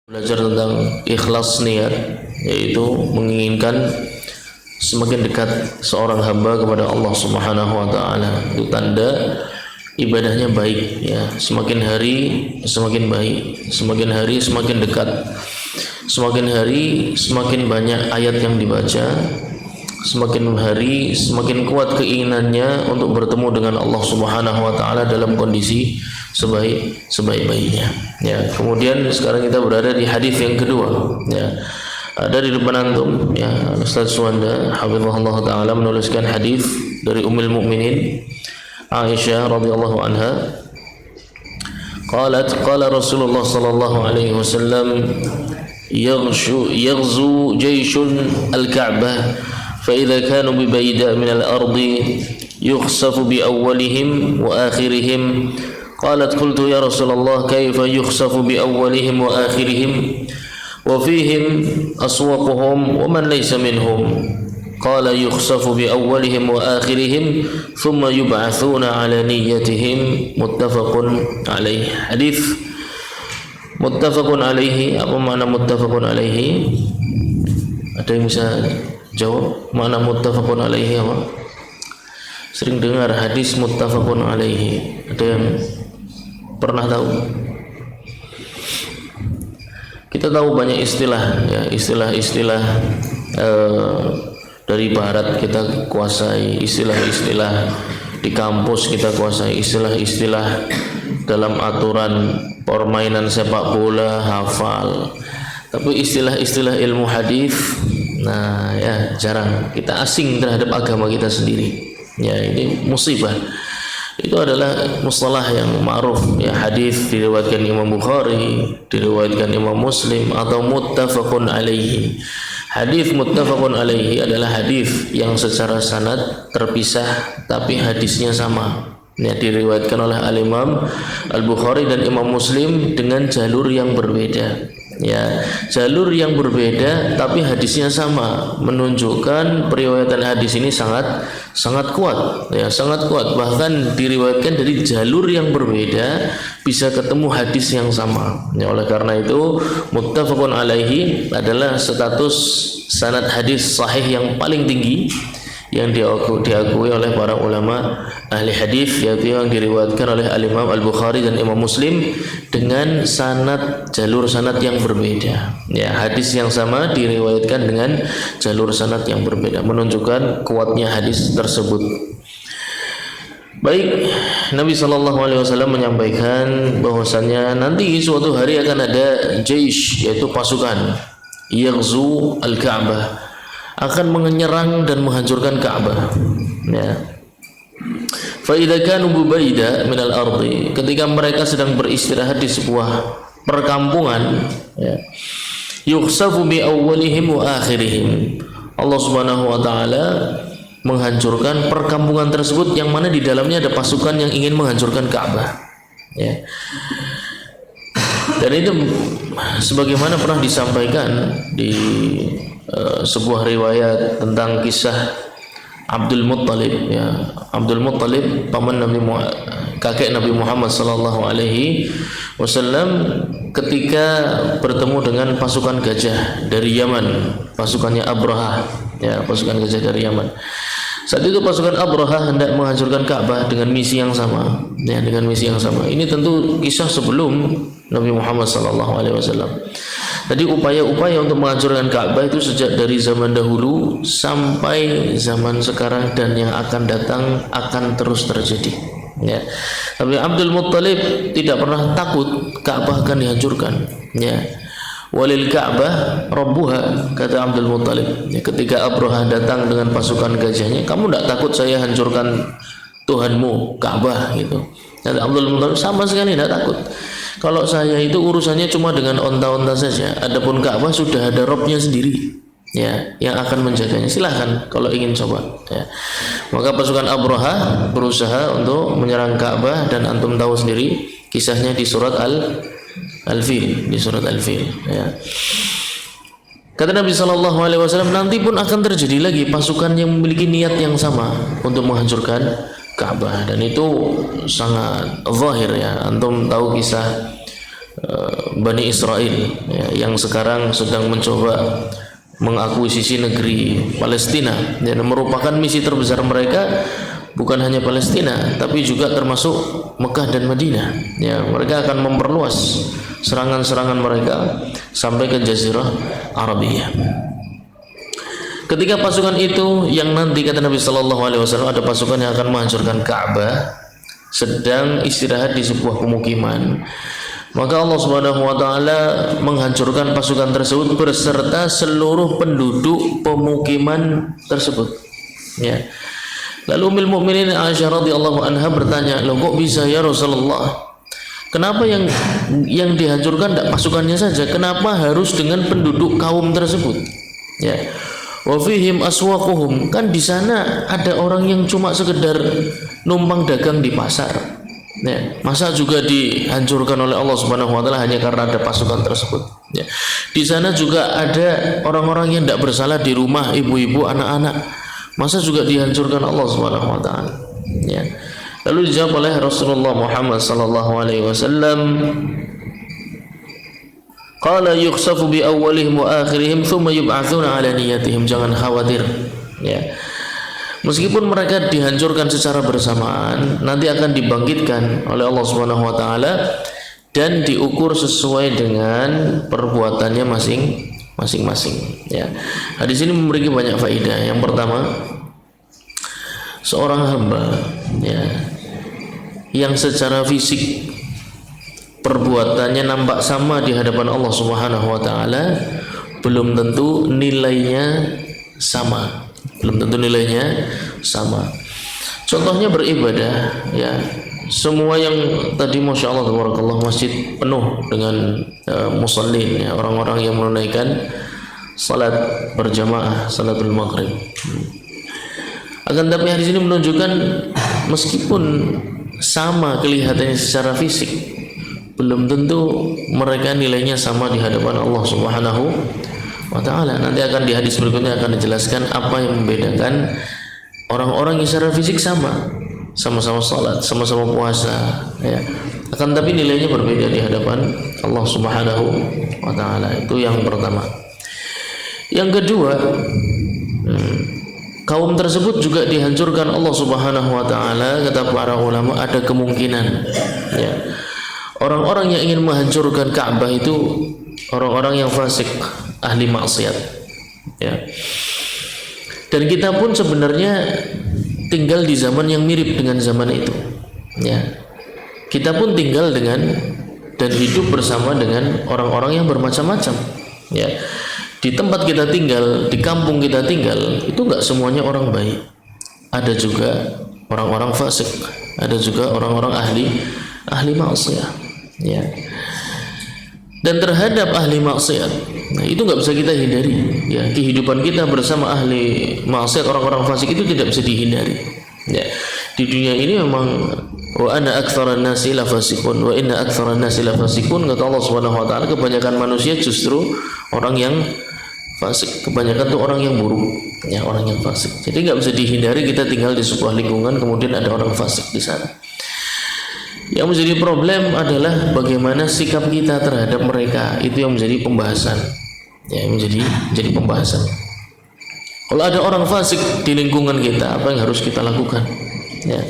Belajar tentang ikhlas niat, yaitu menginginkan semakin dekat seorang hamba kepada Allah Subhanahu wa taala. Itu tanda ibadahnya baik ya. Semakin hari semakin baik, semakin hari semakin dekat. Semakin hari semakin banyak ayat yang dibaca, semakin hari semakin kuat keinginannya untuk bertemu dengan Allah Subhanahu wa taala dalam kondisi sebaik-baiknya. Ya, kemudian sekarang kita berada di hadis yang kedua. Ya. Ada di depan antum ya, Ustaz Suwanda hafizahullah taala menuliskan hadis dari Ummul Mukminin Aisyah radhiyallahu anha. Qala Rasulullah sallallahu alaihi wasallam yaghzu jayshun al-Ka'bah فإذا كانوا ببيداء من الأرض يخسف بأولهم وآخرهم قالت قلت يا رسول الله كيف يخسف بأولهم وآخرهم وفيهم أسوقهم ومن ليس منهم قال يخسف بأولهم وآخرهم ثم يبعثون على نيتهم متفق عليه. حديث متفق عليه. Apa makna muttafaqun alaihi? Ada yang bisa jawab makna muttafaqun alaihi apa? Sering dengar hadis muttafaqun alaihi. Ada yang pernah tahu? Kita tahu banyak istilah ya, istilah-istilah dari barat kita kuasai, istilah-istilah di kampus kita kuasai, istilah-istilah dalam aturan permainan sepak bola hafal. Tapi istilah-istilah ilmu hadis, nah ya jarang, kita asing terhadap agama kita sendiri. Ya ini musibah. Itu adalah mustalah yang ma'ruf ya, hadis diriwayatkan Imam Bukhari, diriwayatkan Imam Muslim atau muttafaqun alaihi. Hadis muttafaqun alaihi adalah hadis yang secara sanad terpisah tapi hadisnya sama. Ya, diriwayatkan oleh Al-Imam Al-Bukhari dan Imam Muslim dengan jalur yang berbeda. Ya, jalur yang berbeda tapi hadisnya sama, menunjukkan periwayatan hadis ini sangat kuat ya, sangat kuat. Bahkan diriwayatkan dari jalur yang berbeda bisa ketemu hadis yang sama ya. Oleh karena itu muttafaqun alaihi adalah status sanad hadis sahih yang paling tinggi yang diakui oleh para ulama ahli hadis, yaitu yang diriwayatkan oleh Al-Imam Al-Bukhari dan Imam Muslim dengan sanad, jalur sanad yang berbeda. Ya, hadis yang sama diriwayatkan dengan jalur sanad yang berbeda, menunjukkan kuatnya hadis tersebut. Baik, Nabi sallallahu alaihi wasallam menyampaikan bahwasanya nanti suatu hari akan ada jaish, yaitu pasukan yaghzu al-Ka'bah, akan menyerang dan menghancurkan Ka'bah ya. Fa idza kanu bubaida minal ardi, ketika mereka sedang beristirahat di sebuah perkampungan ya, yukhsafu bi awwalihim wa akhirihim, Allah Subhanahu wa taala menghancurkan perkampungan tersebut yang mana di dalamnya ada pasukan yang ingin menghancurkan Ka'bah ya. Dan itu sebagaimana pernah disampaikan di sebuah riwayat tentang kisah Abdul Muttalib ya. Abdul Muttalib paman kakek Nabi Muhammad sallallahu alaihi wasallam ketika bertemu dengan pasukan gajah dari Yaman, pasukannya Abraha ya, pasukan gajah dari Yaman. Saat itu pasukan Abraha hendak menghancurkan Ka'bah dengan misi yang sama ya, dengan misi yang sama. Ini tentu kisah sebelum Nabi Muhammad sallallahu alaihi wasallam. Tadi upaya-upaya untuk menghancurkan Ka'bah itu sejak dari zaman dahulu sampai zaman sekarang, dan yang akan datang akan terus terjadi ya. Tapi Abdul Muttalib tidak pernah takut Ka'bah akan dihancurkan ya. Walil Ka'bah rabbuha, kata Abdul Muttalib ya, ketika Abraha datang dengan pasukan gajahnya, kamu tidak takut saya hancurkan Tuhanmu Ka'bah gitu. Dan Abdul Muttalib sama sekali tidak takut. Kalau saya itu urusannya cuma dengan onta-onta saja, adapun Ka'bah sudah ada Robnya sendiri ya, yang akan menjaganya. Silahkan kalau ingin coba ya. Maka pasukan Abraha berusaha untuk menyerang Ka'bah, dan antum tahu sendiri kisahnya di surat Al-Fil, di surat Al-Fil ya. Kata Nabi sallallahu alaihi wasallam, nanti pun akan terjadi lagi pasukan yang memiliki niat yang sama untuk menghancurkan Ka'bah, dan itu sangat zahir ya. Antum tahu kisah Bani Israel, ya, yang sekarang sedang mencoba mengakuisisi negeri Palestina, dan merupakan misi terbesar mereka bukan hanya Palestina tapi juga termasuk Mekah dan Madinah. Ya, mereka akan memperluas serangan-serangan mereka sampai ke Jazirah Arabia. Ketika pasukan itu, yang nanti kata Nabi Sallallahu Alaihi Wasallam ada pasukan yang akan menghancurkan Ka'bah, sedang istirahat di sebuah pemukiman, maka Allah Subhanahu Wa Taala menghancurkan pasukan tersebut beserta seluruh penduduk pemukiman tersebut. Ya. Lalu Ummul Mukminin Aisyah radhiyallahu anha bertanya, loh kok bisa ya Rasulullah? Kenapa yang dihancurkan tidak pasukannya saja? Kenapa harus dengan penduduk kaum tersebut? Ya. Wa fihim aswaquhum, kan di sana ada orang yang cuma sekedar numpang dagang di pasar. Ya, masa juga dihancurkan oleh Allah Subhanahu wa taala hanya karena ada pasukan tersebut. Ya. Di sana juga ada orang-orang yang tidak bersalah di rumah, ibu-ibu, anak-anak. Masa juga dihancurkan Allah Subhanahu wa taala. Ya. Lalu dijawab oleh Rasulullah Muhammad sallallahu alaihi wasallam, qala yukhsafu bi awwalihim wa akhirihim thumma yub'atsuna ala niyatihim. Jangan khawatir, ya. Meskipun mereka dihancurkan secara bersamaan, nanti akan dibangkitkan oleh Allah Subhanahu wa taala dan diukur sesuai dengan perbuatannya masing-masing, ya. Hadis ini memiliki banyak faedah. Yang pertama, seorang hamba, ya, yang secara fisik perbuatannya nampak sama di hadapan Allah Subhanahu wa taala, belum tentu nilainya sama. Contohnya beribadah, ya. Semua yang tadi Masya Allah tabarakallah masjid penuh dengan musallin, ya, orang-orang yang menunaikan salat berjamaah, salatul maghrib. Akan tapi hadis ini menunjukkan meskipun sama kelihatannya secara fisik, belum tentu mereka nilainya sama di hadapan Allah Subhanahu wa taala. Nanti akan di hadis berikutnya akan dijelaskan apa yang membedakan orang-orang yang secara fisik sama-sama salat, sama-sama puasa, ya. Akan tapi nilainya berbeda di hadapan Allah Subhanahu wa taala. Itu yang pertama. Yang kedua, kaum tersebut juga dihancurkan Allah Subhanahu wa taala. Kata para ulama, ada kemungkinan, ya, orang-orang yang ingin menghancurkan Ka'bah itu orang-orang yang fasik, ahli maksiat, ya. Dan kita pun sebenarnya tinggal di zaman yang mirip dengan zaman itu, ya. Kita pun tinggal dengan dan hidup bersama dengan orang-orang yang bermacam-macam, ya. Di tempat kita tinggal, di kampung kita tinggal, itu enggak semuanya orang baik. Ada juga orang-orang fasik, ada juga orang-orang ahli maksiat, ya. Dan terhadap ahli maksiat, nah, itu nggak bisa kita hindari, ya. Kehidupan kita bersama ahli maksiat, orang-orang fasik itu tidak bisa dihindari, ya. Di dunia ini memang wa ana aktsaran nasi la fasikun wa inna aktsaran nasi la fasikun, kata Allah Subhanahu wa taala, kebanyakan manusia justru orang yang fasik, kebanyakan tuh orang yang buruk, ya, orang yang fasik. Jadi nggak bisa dihindari kita tinggal di sebuah lingkungan kemudian ada orang fasik di sana. Yang menjadi problem adalah bagaimana sikap kita terhadap mereka. Itu yang menjadi pembahasan, ya, menjadi pembahasan. Kalau ada orang fasik di lingkungan kita, apa yang harus kita lakukan? Ya,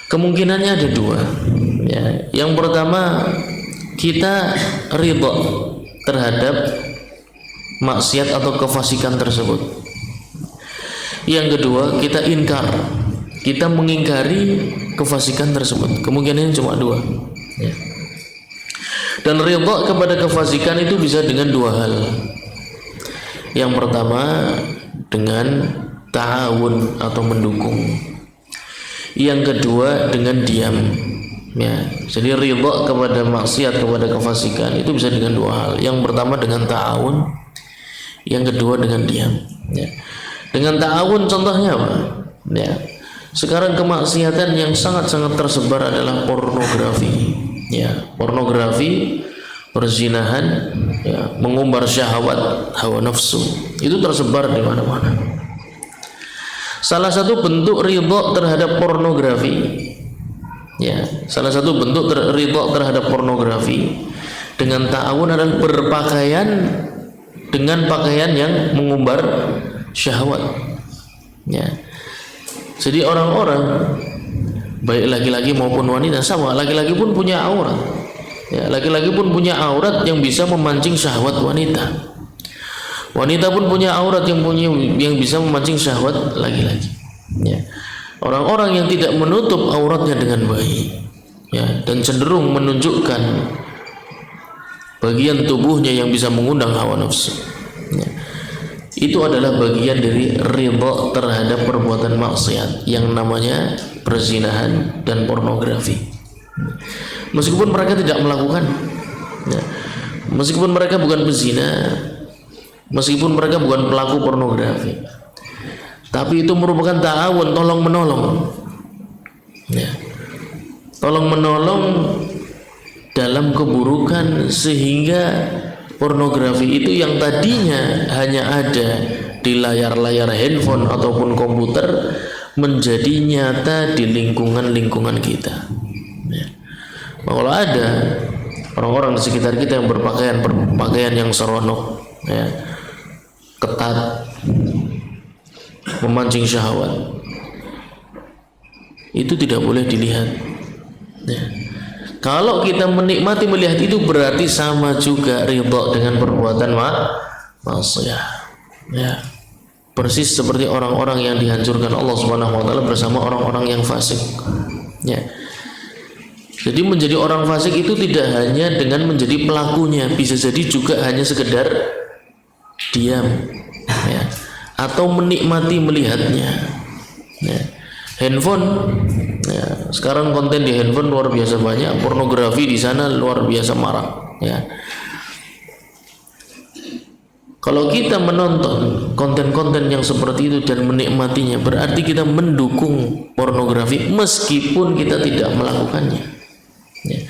kemungkinannya ada dua, ya. Yang pertama, kita ridha terhadap maksiat atau kefasikan tersebut. Yang kedua, kita inkar, kita mengingkari kefasikan tersebut. Kemungkinannya cuma dua, ya. Dan ridha kepada kefasikan itu bisa dengan dua hal. Yang pertama dengan ta'awun atau mendukung. Yang kedua dengan diam, ya. Jadi ridha kepada maksiat, kepada kefasikan itu bisa dengan dua hal. Yang pertama dengan ta'awun, yang kedua dengan diam, ya. Dengan ta'awun contohnya apa? Ya. Sekarang kemaksiatan yang sangat-sangat tersebar adalah pornografi, ya. Pornografi, perzinahan, ya, mengumbar syahwat, hawa nafsu, itu tersebar di mana-mana. Salah satu bentuk ridha terhadap pornografi Ya, salah satu bentuk ridha terhadap pornografi dengan ta'awun adalah berpakaian dengan pakaian yang mengumbar syahwat. Ya. Jadi orang-orang baik laki-laki maupun wanita sama, laki-laki pun punya aurat. Ya, laki-laki pun punya aurat yang bisa memancing syahwat wanita. Wanita pun punya aurat yang bisa memancing syahwat laki-laki. Ya. Orang-orang yang tidak menutup auratnya dengan baik, ya, dan cenderung menunjukkan bagian tubuhnya yang bisa mengundang hawa nafsu, ya, itu adalah bagian dari ridha terhadap perbuatan maksiat yang namanya perzinahan dan pornografi. Meskipun mereka tidak melakukan, ya, meskipun mereka bukan pezina, meskipun mereka bukan pelaku pornografi, tapi itu merupakan ta'awun, tolong menolong, ya, tolong menolong dalam keburukan, sehingga pornografi itu yang tadinya hanya ada di layar-layar handphone ataupun komputer menjadi nyata di lingkungan-lingkungan kita. Ya. Kalau ada orang-orang di sekitar kita yang berpakaian yang seronok, ya, ketat, memancing syahwat, itu tidak boleh dilihat. Ya. Kalau kita menikmati melihat itu, berarti sama juga ridha dengan perbuatan maksiat. Ya. Persis seperti orang-orang yang dihancurkan Allah Subhanahu wa taala bersama orang-orang yang fasik. Ya. Jadi menjadi orang fasik itu tidak hanya dengan menjadi pelakunya, bisa jadi juga hanya sekedar diam, ya, atau menikmati melihatnya. Ya. Handphone, ya, sekarang konten di handphone luar biasa banyak, pornografi di sana luar biasa marak. Ya. Kalau kita menonton konten-konten yang seperti itu dan menikmatinya, berarti kita mendukung pornografi meskipun kita tidak melakukannya. Ya.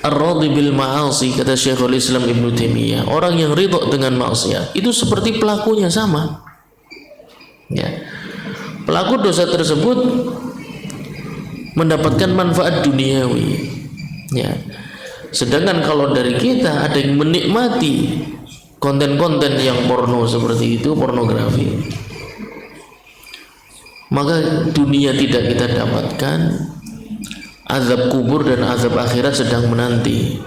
Ar-radhi bil ma'asi, kata Syekhul Islam Ibnu Taimiyah, orang yang ridha dengan maksiat itu seperti pelakunya sama. Ya. Pelaku dosa tersebut mendapatkan manfaat duniawi, ya. Sedangkan kalau dari kita ada yang menikmati konten-konten yang porno seperti itu, pornografi, maka dunia tidak kita dapatkan, azab kubur dan azab akhirat sedang menanti.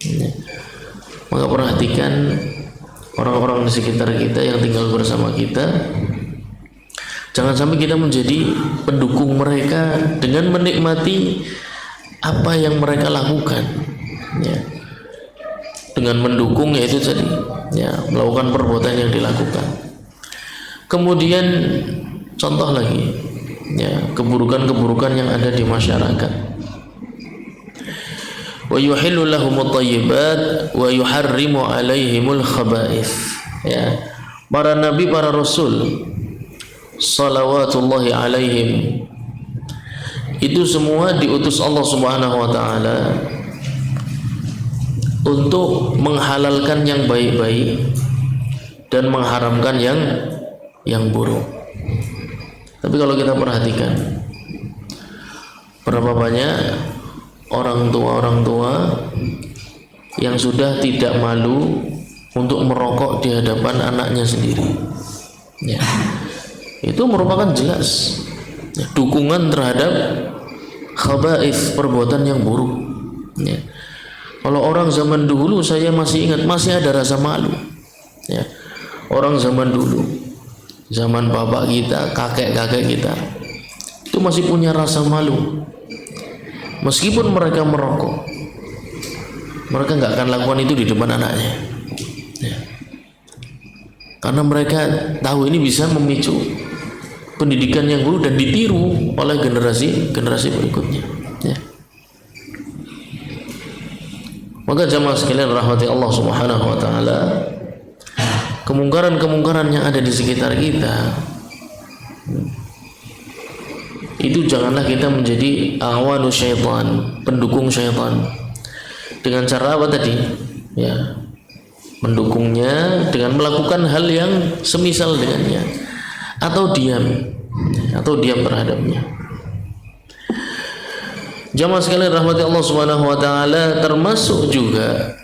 Ya. Maka perhatikan orang-orang di sekitar kita yang tinggal bersama kita. Jangan sampai kita menjadi pendukung mereka dengan menikmati apa yang mereka lakukan, ya. Dengan mendukung, yaitu tadi, ya, melakukan perbuatan yang dilakukan. Kemudian contoh lagi, ya, keburukan-keburukan yang ada di masyarakat. Wa yuhillu lahumut thayyibat wa yuharrimu alaihimul khaba'ith. Ya. Para nabi, para rasul salawatullahi alaihim itu semua diutus Allah Subhanahu wa taala untuk menghalalkan yang baik-baik dan mengharamkan yang buruk. Tapi kalau kita perhatikan, berapa banyak orang tua yang sudah tidak malu untuk merokok di hadapan anaknya sendiri, ya. Itu merupakan jelas, ya, dukungan terhadap khaba'ith, perbuatan yang buruk, ya. Kalau orang zaman dulu, saya masih ingat, masih ada rasa malu, ya. Orang zaman dulu, zaman bapak kita, kakek-kakek kita, itu masih punya rasa malu. Meskipun mereka merokok, mereka nggak akan lakukan itu di depan anaknya, ya. Karena mereka tahu ini bisa memicu pendidikan yang buruk dan ditiru oleh generasi berikutnya, ya. Maka jamaah sekalian rahmati Allah Subhanahu wa taala, kemungkaran-kemungkaran yang ada di sekitar kita itu janganlah kita menjadi awanu syaitan, pendukung syaitan. Dengan cara apa tadi? Ya, mendukungnya dengan melakukan hal yang semisal dengannya, atau diam terhadapnya. Jamaah sekalian rahmati Allah Subhanahu wa taala, termasuk juga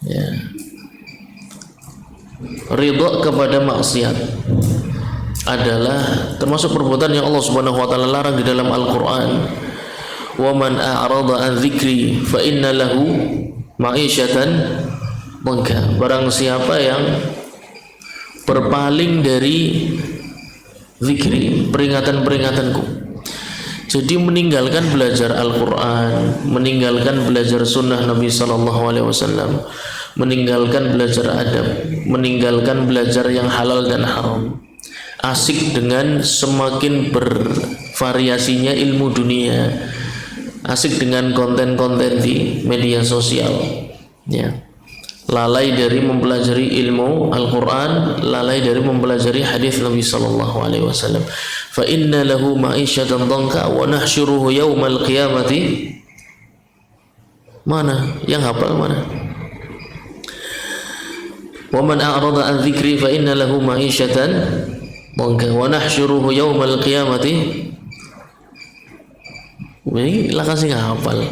ya, ridha kepada maksiat adalah termasuk perbuatan yang Allah Subhanahu wa taala larang di dalam Al-Qur'an. Wa man a'rada an dzikri fa inna lahu ma'isyatan dhanka. Barang siapa yang berpaling dari zikri, peringatan-peringatanku, jadi meninggalkan belajar Al-Quran, meninggalkan belajar sunnah Nabi SAW, meninggalkan belajar adab, meninggalkan belajar yang halal dan haram, asik dengan semakin bervariasinya ilmu dunia, asik dengan konten-konten di media sosial, ya, lalai dari mempelajari ilmu Al-Quran, lalai dari mempelajari hadis Nabi SAW. Fa inna lahu ma'isyatan dhanka wa nahsyuruhu yaumal qiyamati. Mana? Yang hafal mana? Wa man a'rada an dzikri fa inna lahu ma'isyatan dhanka wa nahsyuruhu yaumal qiyamati. Ini lah kasih hafal.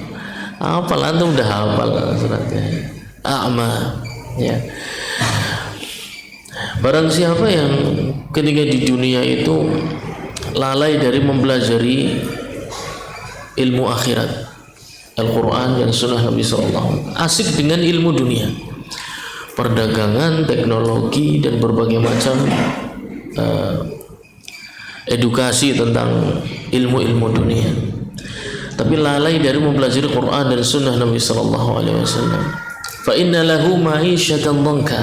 Hafal, antum udah hafal suratnya. A'ma, ya. Barang siapa yang ketika di dunia itu lalai dari mempelajari ilmu akhirat, Al-Quran dan Sunnah Nabi SAW, asik dengan ilmu dunia, perdagangan, teknologi dan berbagai macam edukasi tentang ilmu-ilmu dunia, tapi lalai dari mempelajari Quran dan Sunnah Nabi SAW. Fa inna lahu ma'isyatan dhanka.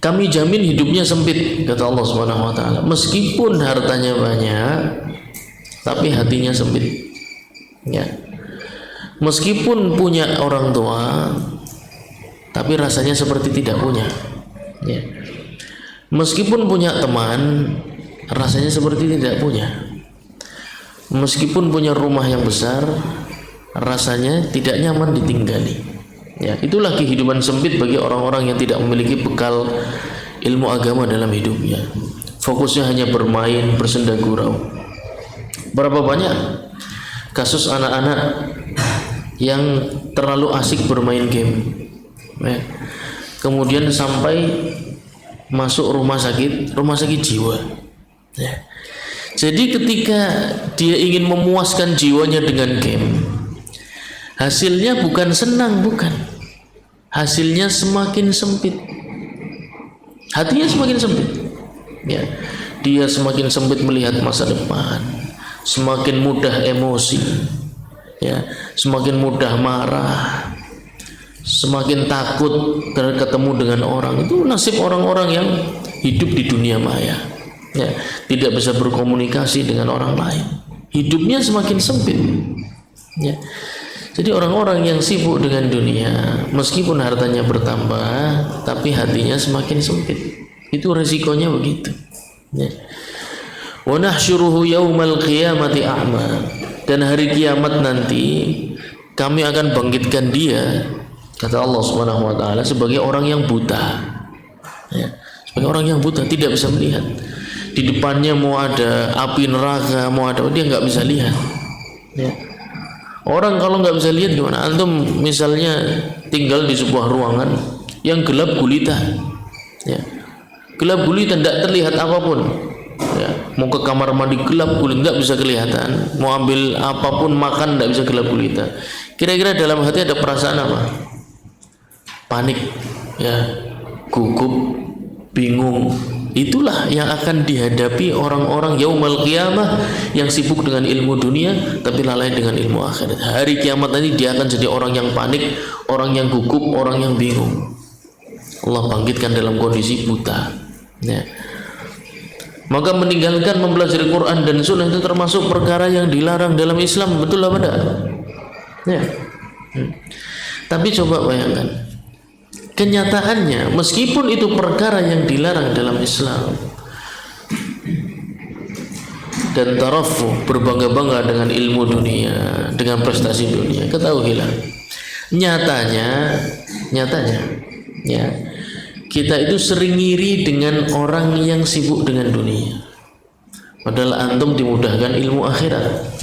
Kami jamin hidupnya sempit, kata Allah Subhanahu wa taala. Meskipun hartanya banyak, tapi hatinya sempit. Ya. Meskipun punya orang tua, tapi rasanya seperti tidak punya. Ya. Meskipun punya teman, rasanya seperti tidak punya. Meskipun punya rumah yang besar, rasanya tidak nyaman ditinggali. Ya, itulah kehidupan sempit bagi orang-orang yang tidak memiliki bekal ilmu agama dalam hidupnya. Fokusnya hanya bermain, bersenda gurau. Berapa banyak kasus anak-anak yang terlalu asik bermain game, ya, kemudian sampai masuk rumah sakit jiwa. Ya. Jadi ketika dia ingin memuaskan jiwanya dengan game, hasilnya bukan senang, bukan. Hasilnya semakin sempit. Hatinya semakin sempit. Ya. Dia semakin sempit melihat masa depan, semakin mudah emosi, ya, semakin mudah marah, semakin takut ketemu dengan orang. Itu nasib orang-orang yang hidup di dunia maya. Ya, tidak bisa berkomunikasi dengan orang lain. Hidupnya semakin sempit. Ya. Jadi orang-orang yang sibuk dengan dunia, meskipun hartanya bertambah, tapi hatinya semakin sempit. Itu resikonya begitu. Ya. Wa nahsyuruhu yaumal qiyamati a'ma. Dan hari kiamat nanti kami akan bangkitkan dia, kata Allah Subhanahu wa taala, sebagai orang yang buta. Ya. Sebagai orang yang buta, tidak bisa melihat. Di depannya mau ada api neraka, mau ada, dia nggak bisa lihat. Ya. Orang kalau nggak bisa lihat gimana? Antum misalnya tinggal di sebuah ruangan yang gelap gulita, ya, gelap gulita, tidak terlihat apapun. Ya, mau ke kamar mandi gelap gulita, nggak bisa kelihatan. Mau ambil apapun makan nggak bisa, gelap gulita. Kira-kira dalam hati ada perasaan apa? Panik, ya, gugup, bingung. Itulah yang akan dihadapi orang-orang yaumal qiyamah yang sibuk dengan ilmu dunia tapi lalai dengan ilmu akhirat. Hari kiamat nanti dia akan jadi orang yang panik, orang yang gugup, orang yang bingung. Allah bangkitkan dalam kondisi buta. Ya. Maka meninggalkan mempelajari Quran dan Sunnah itu termasuk perkara yang dilarang dalam Islam, betul apa tidak? Ya. Tapi coba bayangkan, kenyataannya meskipun itu perkara yang dilarang dalam Islam dan tarafu, berbangga-bangga dengan ilmu dunia, dengan prestasi dunia, ketahuilah nyatanya ya, kita itu sering ngiri dengan orang yang sibuk dengan dunia, padahal antum dimudahkan ilmu akhirat.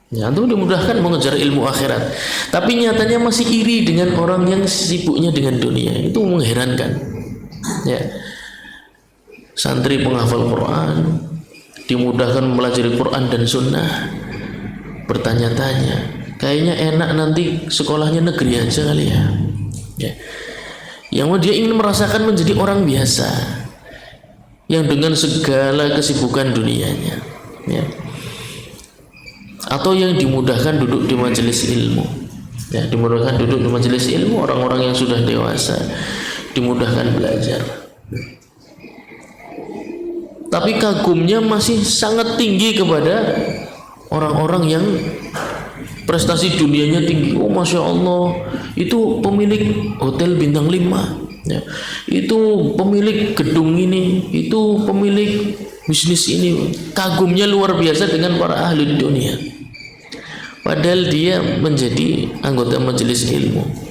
Ya, antum dimudahkan mengejar ilmu akhirat, tapi nyatanya masih iri dengan orang yang sibuknya dengan dunia. Itu mengherankan. Ya. Santri penghafal Quran dimudahkan mempelajari Quran dan Sunnah, bertanya-tanya, kayaknya enak nanti sekolahnya negeri aja kali ya. Ya. Yang dia ingin merasakan menjadi orang biasa yang dengan segala kesibukan dunianya. Ya. Atau yang dimudahkan duduk di majelis ilmu, ya, dimudahkan duduk di majelis ilmu, orang-orang yang sudah dewasa dimudahkan belajar, tapi kagumnya masih sangat tinggi kepada orang-orang yang prestasi dunianya tinggi. Oh, masya Allah, itu pemilik hotel bintang 5, ya, itu pemilik gedung ini, itu pemilik bisnis ini. Kagumnya luar biasa dengan para ahli dunia, padahal dia menjadi anggota majelis ilmu.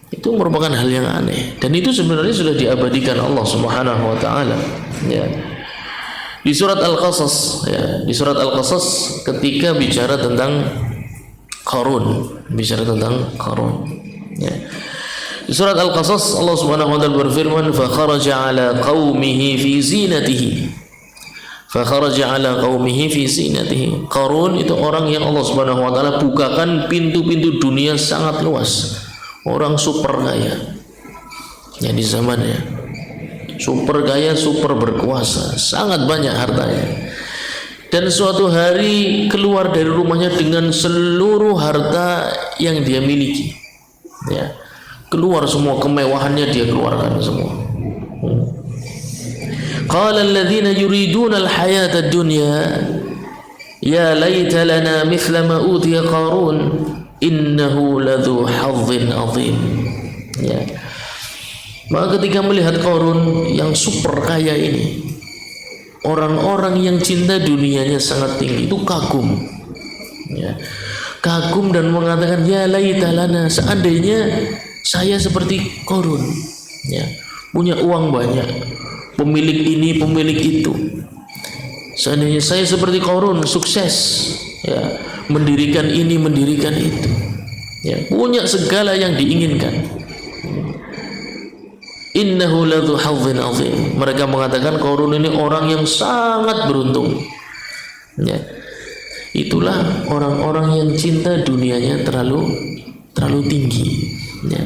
Itu merupakan hal yang aneh, dan itu sebenarnya sudah diabadikan Allah Subhanahu wa taala, ya. Di surat Al-Qasas, ya, di surat Al-Qasas ketika bicara tentang Qarun, ya. Di surat Al-Qasas Allah Subhanahu wa taala berfirman, "Fa kharaja 'ala qaumihi fi zinatihi." Qarun itu orang yang Allah Subhanahu wa taala bukakan pintu-pintu dunia sangat luas. Orang super kaya. Ya, di zamannya. Super kaya, super berkuasa, sangat banyak hartanya. Dan suatu hari keluar dari rumahnya dengan seluruh harta yang dia miliki. Ya. Keluar semua kemewahannya, dia keluarkan semua. Qala alladhina yuriduna al-hayata ad-dunya ya laita lana mithla ma utiya Qarun innahu ladzu hazzin azim. Ya. Maka ketika melihat Qarun yang super kaya ini, orang-orang yang cinta dunianya sangat tinggi itu kagum. Ya. Kagum dan mengatakan, ya laita lana, seandainya saya seperti Qarun, ya, punya uang banyak, pemilik ini, pemilik itu. Seandainya saya seperti Qarun, sukses, ya, mendirikan ini, mendirikan itu, ya, punya segala yang diinginkan. Innahu ladzu hazzin azim. Mereka mengatakan Qarun ini orang yang sangat beruntung. Ya. Itulah orang-orang yang cinta dunianya terlalu tinggi. Ya.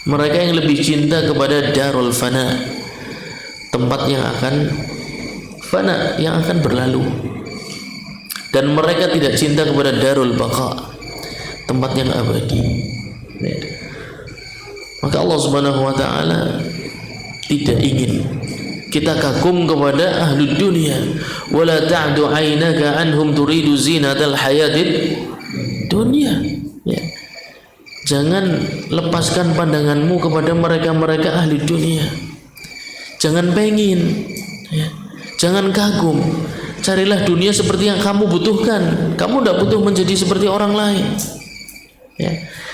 Mereka yang lebih cinta kepada darul fana, tempat yang akan fana, yang akan berlalu. Dan mereka tidak cinta kepada darul baqa, tempat yang abadi. Ya. Maka Allah Subhanahu wa taala tidak ingin kita kagum kepada ahlud dunia. Wala ta'du 'ainaka anhum turidu zinatal hayatid dunia. Ya. Jangan lepaskan pandanganmu kepada mereka-mereka ahli dunia. Jangan pengen, ya. Jangan kagum. Carilah dunia seperti yang kamu butuhkan. Kamu tidak butuh menjadi seperti orang lain. Ya.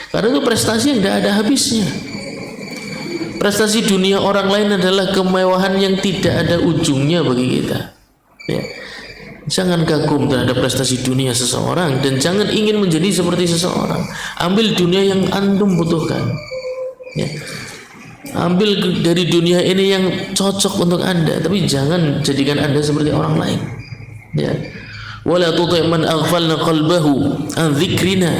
Karena itu prestasi yang tidak ada habisnya. Prestasi dunia orang lain adalah kemewahan yang tidak ada ujungnya bagi kita. Ya. Jangan kagum terhadap prestasi dunia seseorang dan jangan ingin menjadi seperti seseorang. Ambil dunia yang antum butuhkan. Ya. Ambil dari dunia ini yang cocok untuk anda, tapi jangan jadikan anda seperti orang lain. Ya. Wala tuti' man aghfalna qalbahu an dzikrina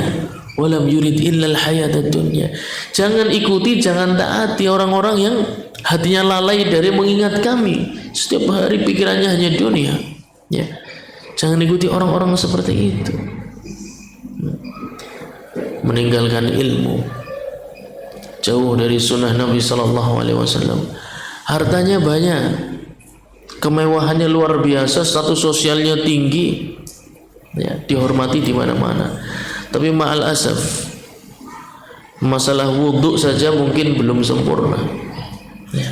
walam yurid illal hayatad dunya. Jangan ikuti, jangan taati orang-orang yang hatinya lalai dari mengingat kami. Setiap hari pikirannya hanya dunia. Ya. Jangan ikuti orang-orang seperti itu. Meninggalkan ilmu, jauh dari sunnah Nabi sallallahu alaihi wasallam. Hartanya banyak, kemewahannya luar biasa, status sosialnya tinggi. Ya, dihormati di mana-mana. Tapi ma'al asaf, masalah wudhu saja mungkin belum sempurna. Ya.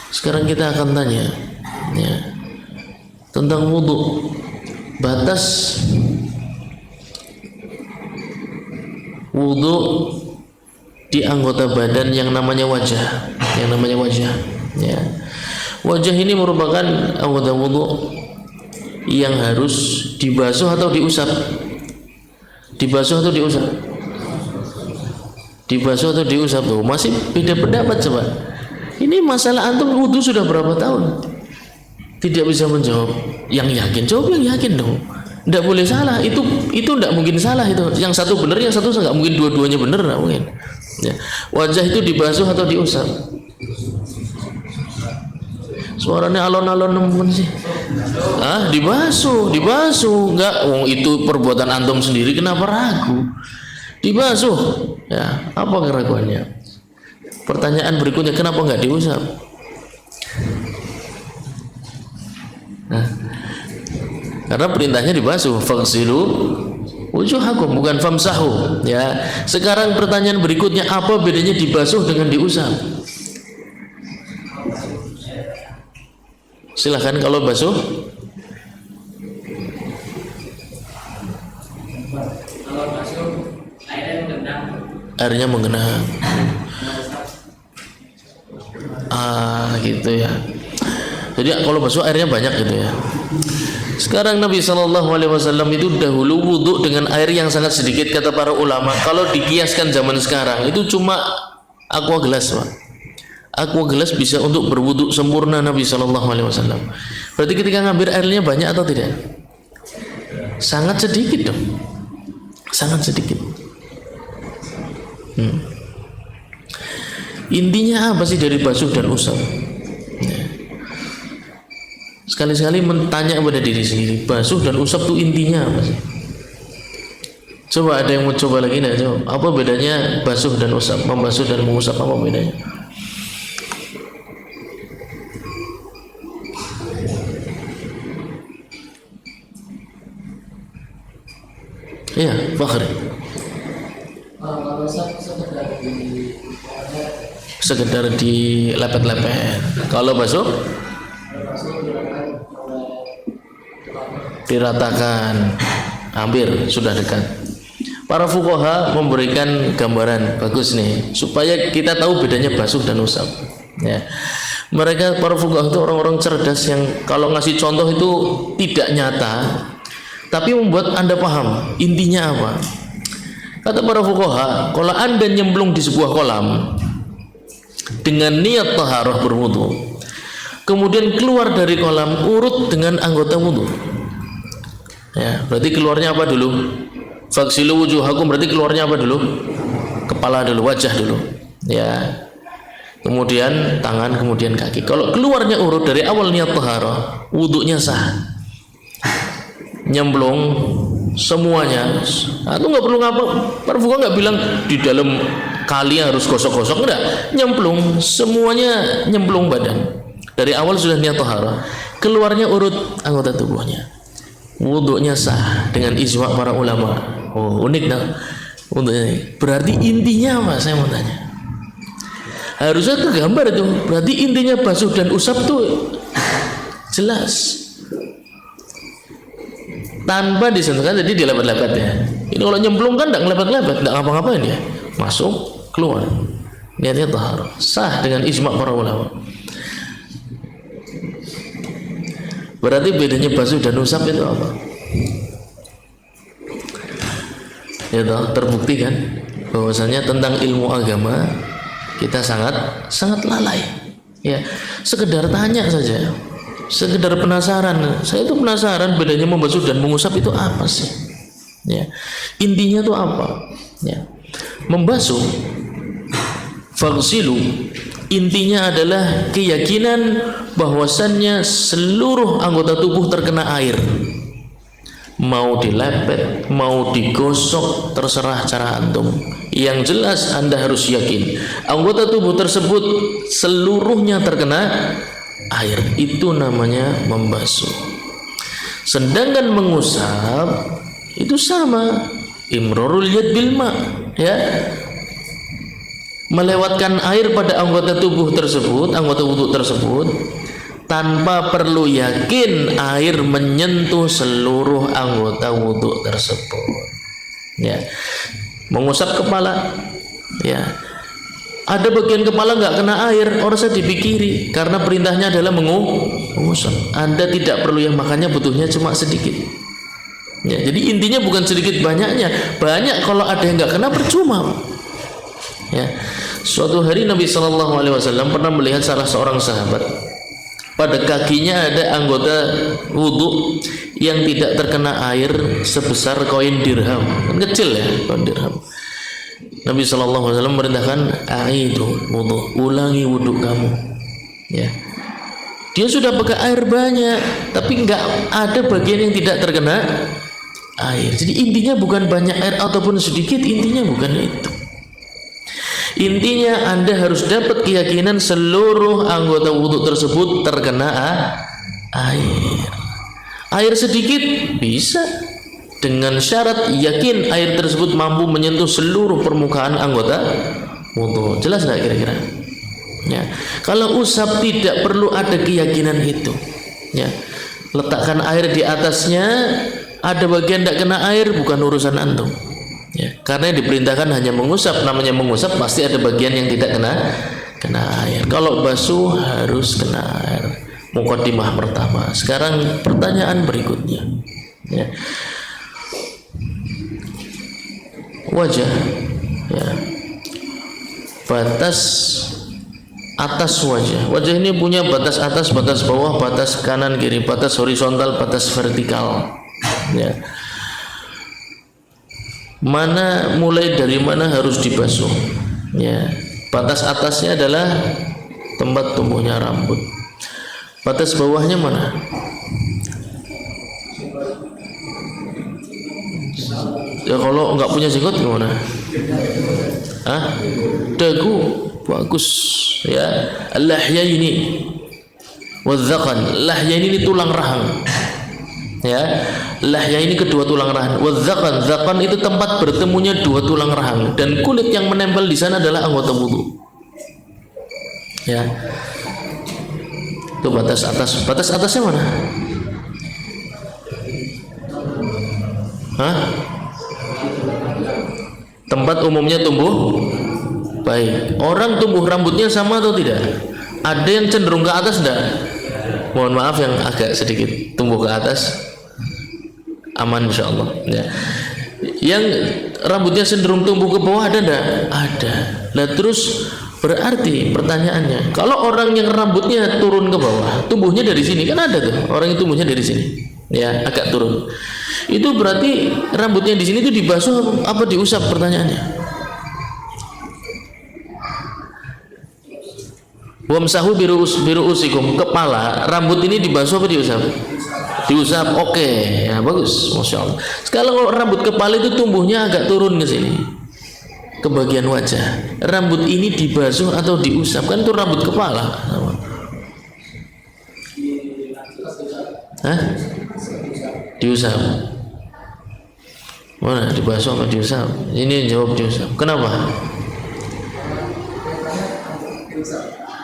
Sekarang kita akan tanya, ya, tentang wudhu. Batas wudhu di anggota badan yang namanya wajah, Ya. Wajah ini merupakan anggota wudhu yang harus dibasuh atau diusap? Dibasuh atau diusap? Dibasuh atau diusap tuh masih beda pendapat coba. Ini masalah antum wudu sudah berapa tahun? Tidak bisa menjawab yang yakin, jawab yang yakin dong. Tidak boleh salah, itu tidak mungkin salah itu. Yang satu benar, yang satu nggak mungkin dua-duanya benar, nggak mungkin. Ya. Wajah itu dibasuh atau diusap? Suaranya alon-alon nemen sih. Dibasuh. Nggak, itu perbuatan antum sendiri, kenapa ragu? Dibasuh. Ya, apa keraguannya? Pertanyaan berikutnya, kenapa nggak diusap? Karena perintahnya dibasuh, faghsilu wujuhakum, bukan famsahu. Ya. Sekarang pertanyaan berikutnya, apa bedanya dibasuh dengan diusap? Silahkan kalau basuh. Kalau basuh airnya menggenang. Gitu ya. Jadi kalau basuh airnya banyak gitu ya. Sekarang Nabi SAW itu dahulu wudhu dengan air yang sangat sedikit, kata para ulama. Kalau dikiaskan zaman sekarang itu cuma aqua gelas, Pak. Aqua gelas bisa untuk berwudhu sempurna Nabi SAW. Berarti ketika ngambil airnya banyak atau tidak? Sangat sedikit dong. Sangat sedikit. Intinya apa sih dari basuh dan usap? Sekali-sekali mentanya kepada diri sendiri, basuh dan usap itu intinya apa sih? Coba ada yang mau coba lagi enggak? Coba. Apa bedanya basuh dan usap? Membasuh dan mengusap, apa bedanya? Iya, Fakhri. kalau Sekedar di lepet-lepet. Kalau basuh diratakan, hampir sudah dekat. Para fuqaha memberikan gambaran bagus nih supaya kita tahu bedanya basuh dan usap. Ya. Mereka para fuqaha itu orang-orang cerdas yang kalau ngasih contoh itu tidak nyata, tapi membuat Anda paham intinya apa. Kata para fuqaha, kalau Anda nyemplung di sebuah kolam dengan niat taharah berwudu, kemudian keluar dari kolam urut dengan anggota wudu. Ya, berarti keluarnya apa dulu? Faghsilu wujuhakum, berarti keluarnya apa dulu? Kepala dulu, wajah dulu. Ya. Kemudian tangan, kemudian kaki. Kalau keluarnya urut dari awal niat taharah, wudunya sah. Nyemplung semuanya. Atau nggak perlu ngapa? Para fuqaha nggak bilang di dalam kali harus gosok-gosok, enggak. Nyemplung, semuanya nyemplung badan. Dari awal sudah niat taharah. Keluarnya urut anggota tubuhnya. Wudunya sah dengan ijma' para ulama. Oh, unik dah wudunya. Berarti intinya apa? Saya mau tanya. Harusnya tergambar itu. Berarti intinya basuh dan usap tuh jelas. Tanpa disentuhkan, jadi dilepet-lepet ya. Ini kalau nyemplung kan enggak ngelepet-lepet, enggak ngapa-ngapain dia. Masuk, keluar. Niatnya taharah. Sah dengan ijma' para ulama. Berarti bedanya basuh dan usap itu apa? Ya toh, terbukti kan bahwasanya tentang ilmu agama kita sangat lalai. Ya, sekedar tanya saja, sekedar penasaran. Saya itu penasaran bedanya membasuh dan mengusap itu apa sih? Ya, intinya itu apa? Ya, membasuh, faghsilu, intinya adalah keyakinan bahwasannya seluruh anggota tubuh terkena air. Mau dilepet, mau digosok, terserah cara antum. Yang jelas Anda harus yakin anggota tubuh tersebut seluruhnya terkena air. Itu namanya membasuh. Sedangkan mengusap itu sama, imrarul yad bil ma, ya. Melewatkan air pada anggota tubuh tersebut, anggota wudhu tersebut, tanpa perlu yakin air menyentuh seluruh anggota wudhu tersebut. Ya, mengusap kepala, ya, Ada bagian kepala nggak kena air, orang saya dipikiri karena perintahnya adalah mengusap. Anda tidak perlu yang makannya, butuhnya cuma sedikit. Ya, jadi intinya bukan sedikit banyaknya. Banyak kalau ada yang nggak kena percuma. Ya. Suatu hari Nabi Shallallahu Alaihi Wasallam pernah melihat salah seorang sahabat, pada kakinya ada anggota wudhu yang tidak terkena air sebesar koin dirham. Kan kecil ya koin dirham. Nabi Shallallahu Alaihi Wasallam merintahkan, aidu wudhu, ulangi wudhu kamu. Ya, dia sudah pakai air banyak, tapi nggak ada bagian yang tidak terkena air. Jadi intinya bukan banyak air ataupun sedikit, intinya bukan itu. Intinya Anda harus dapat keyakinan seluruh anggota wudhu tersebut terkena air. Air sedikit bisa, dengan syarat yakin air tersebut mampu menyentuh seluruh permukaan anggota wudhu. Jelas nggak kira-kira? Ya. Kalau usap tidak perlu ada keyakinan itu. Ya. Letakkan air di atasnya, ada bagian tidak kena air, bukan urusan antum. Ya. Karena yang diperintahkan hanya mengusap. Namanya mengusap pasti ada bagian yang tidak kena air. Kalau basuh harus kena air. Muqaddimah pertama. Sekarang pertanyaan berikutnya. Ya. Wajah, ya, batas atas wajah. Wajah ini punya batas atas, batas bawah, batas kanan kiri, batas horizontal, batas vertikal. Ya. Mulai dari mana harus dibasuh? Ya. Batas atasnya adalah tempat tumbuhnya rambut. Batas bawahnya mana? Ya kalau nggak punya jenggot gimana? Hah? Dagu, bagus. Ya, al-lahyaini wadz-dzaqan. Lahyaini ini tulang rahang. Ya, lahyaini kedua tulang rahang. Wadz-dzaqan, dzaqan itu tempat bertemunya dua tulang rahang, dan kulit yang menempel di sana adalah anggota wudu. Ya. Itu batas atas. Batas atasnya mana? Hah? Tempat umumnya tumbuh. Baik. Orang tumbuh rambutnya sama atau tidak? Ada yang cenderung ke atas enggak? Mohon maaf yang agak sedikit tumbuh ke atas. Aman insyaallah. Ya. Yang rambutnya cenderung tumbuh ke bawah ada enggak? Ada. Nah terus berarti pertanyaannya, kalau orang yang rambutnya turun ke bawah, tumbuhnya dari sini, kan ada tuh orang yang tumbuhnya dari sini. Ya, agak turun. Itu berarti rambutnya di sini itu dibasuh apa diusap, pertanyaannya? Wamsahu biru'usikum, kepala, rambut ini dibasuh apa diusap? Diusap. Oke, ya bagus, masya Allah. Sekarang kalau rambut kepala itu tumbuhnya agak turun ke sini, ke bagian wajah, rambut ini dibasuh atau diusap? Kan itu rambut kepala. Hah? Diusap. Mana dibasuh apa diusap? Ini yang jawab diusap. Kenapa?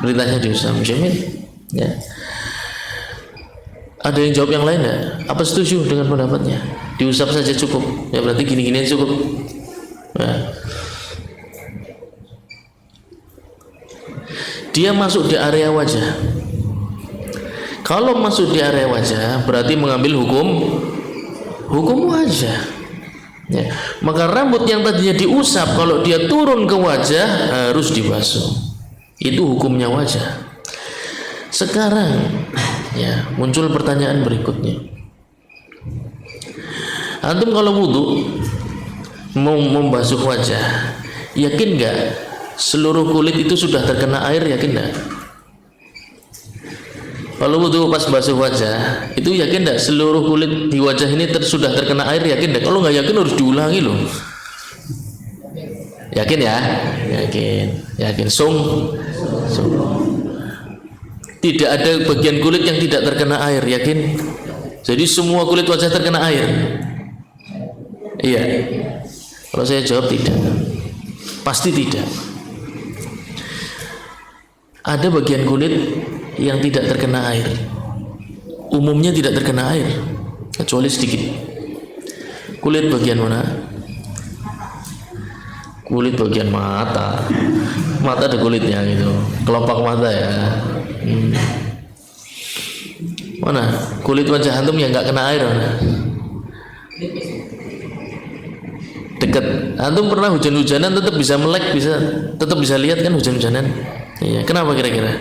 Beritanya diusap. Jamin. Ya. Ada yang jawab yang lain enggak? Apa setuju dengan pendapatnya? Diusap saja cukup. Ya berarti gini-gini cukup. Ya. Dia masuk di area wajah. Kalau masuk di area wajah berarti mengambil hukum wajah. Ya. Maka rambut yang tadinya diusap kalau dia turun ke wajah harus dibasuh. Itu hukumnya wajah. Sekarang ya muncul pertanyaan berikutnya. Antum kalau wudu mau membasuh wajah, yakin nggak seluruh kulit itu sudah terkena air? Yakin nggak? Kalau wudu pas basuh wajah, itu yakin enggak seluruh kulit di wajah ini sudah terkena air? Yakin enggak? Kalau nggak yakin harus diulangi loh. Yakin ya? Yakin. Sung. Tidak ada bagian kulit yang tidak terkena air, yakin? Jadi semua kulit wajah terkena air? Iya. Kalau saya jawab tidak. Pasti tidak. Ada bagian kulit yang tidak terkena air. Umumnya tidak terkena air, kecuali sedikit. Kulit bagian mana? kulit bagian mata. Mata ada kulitnya gitu. Kelopak mata ya. Mana? Kulit wajah antum yang nggak kena air mana? Dekat. Antum pernah hujan-hujanan tetap bisa melek, tetap bisa lihat kan hujan-hujanan? Iya. Kenapa kira-kira?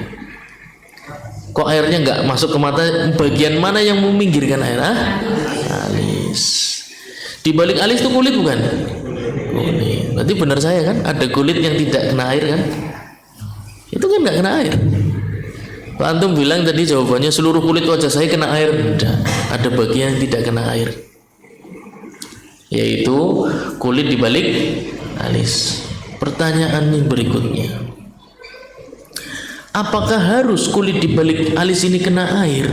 Kok airnya nggak masuk ke mata? Bagian mana yang meminggirkan air? Alis. Di balik alis itu kulit bukan? Kulit. Berarti benar saya kan? Ada kulit yang tidak kena air kan? Itu kan nggak kena air. Pak antum bilang tadi jawabannya seluruh kulit wajah saya kena air. Tidak. Ada bagian yang tidak kena air. Yaitu kulit di balik alis. Pertanyaan yang berikutnya. Apakah harus kulit di balik alis ini kena air?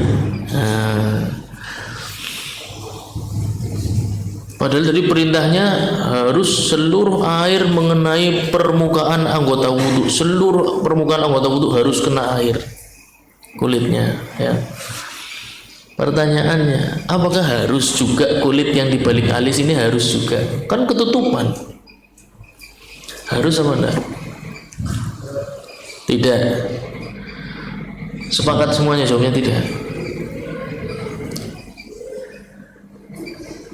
Padahal tadi perintahnya harus seluruh air mengenai permukaan anggota wudhu. Seluruh permukaan anggota wudhu harus kena air kulitnya. Ya. Pertanyaannya, apakah harus juga kulit yang di balik alis ini harus juga? Kan ketutupan. Harus apa enggak? Tidak. Sepakat semuanya jawabnya tidak.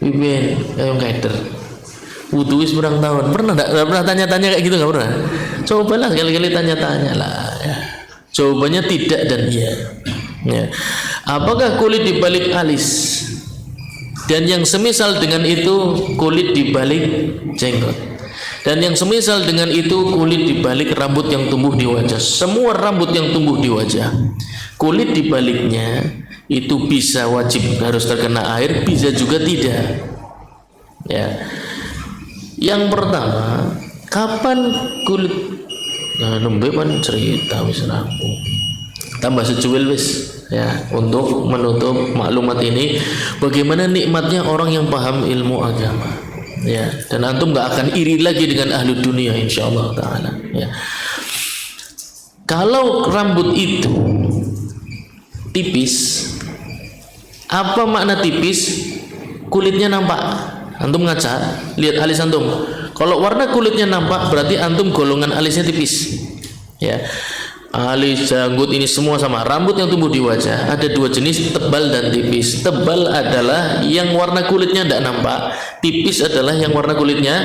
Bimbing, yang kaider. Wudu wis berang tahun. Pernah enggak pernah tanya-tanya kayak gitu, enggak pernah? Cobalah sekali-kali tanya-tanya lah. Ya. Jawabannya tidak dan iya. Ya. Apakah kulit di balik alis dan yang semisal dengan itu kulit di balik jenggot dan yang semisal dengan itu kulit di balik rambut yang tumbuh di wajah, semua rambut yang tumbuh di wajah, kulit di baliknya itu bisa wajib harus terkena air, bisa juga tidak. Ya. Yang pertama, kapan kulit nembe pan cerita wis rampung. Tambah secuil wis ya untuk menutup maklumat ini bagaimana nikmatnya orang yang paham ilmu agama ya, dan antum nggak akan iri lagi dengan ahli dunia insyaallah taala ya. Kalau rambut itu tipis, apa makna tipis? Kulitnya nampak, antum ngaca lihat alis antum, kalau warna kulitnya nampak berarti antum golongan alisnya tipis ya. Alis, janggut ini semua sama. Rambut yang tumbuh di wajah ada dua jenis, tebal dan tipis. Tebal adalah yang warna kulitnya tidak nampak, tipis adalah yang warna kulitnya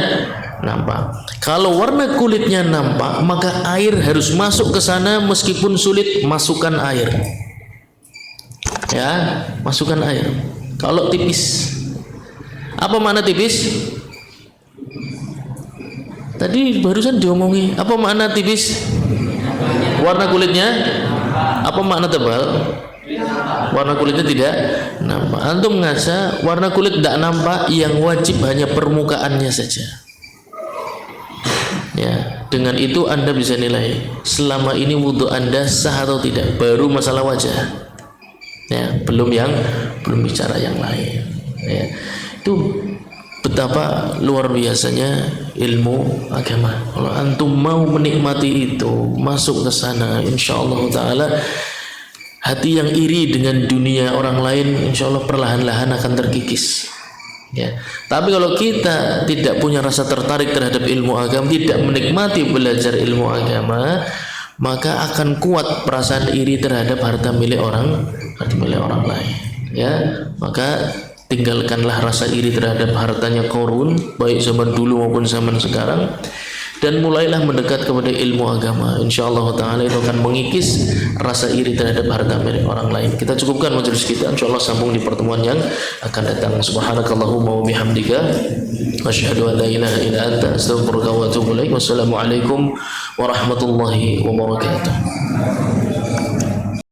nampak. Kalau warna kulitnya nampak maka air harus masuk ke sana meskipun sulit masukkan air ya, masukkan air. Kalau tipis, apa makna tipis? Tadi barusan diomongi apa makna tipis? Warna kulitnya apa makna tebal? Warna kulitnya tidak nampak. Antum ngaca warna kulit tidak nampak, yang wajib hanya permukaannya saja. Ya, dengan itu Anda bisa nilai selama ini wudhu Anda sah atau tidak. Baru masalah wajah. Ya, belum bicara yang lain. Ya. Itu betapa luar biasanya ilmu agama. Kalau antum mau menikmati itu, masuk ke sana, insyaallah taala hati yang iri dengan dunia orang lain insyaallah perlahan-lahan akan terkikis. Ya. Tapi kalau kita tidak punya rasa tertarik terhadap ilmu agama, tidak menikmati belajar ilmu agama, maka akan kuat perasaan iri terhadap harta milik orang lain. Ya, maka tinggalkanlah rasa iri terhadap hartanya Qarun, baik zaman dulu maupun zaman sekarang, dan mulailah mendekat kepada ilmu agama. Insyaallah taala itu akan mengikis rasa iri terhadap harta milik orang lain. Kita cukupkan majelis kita, insyaallah sambung di pertemuan yang akan datang. Subhanakallahumma wa bihamdika asyhadu an la ilaha illa anta astaghfiruka wa atubu ilaik. Wassalamualaikum warahmatullahi wabarakatuh.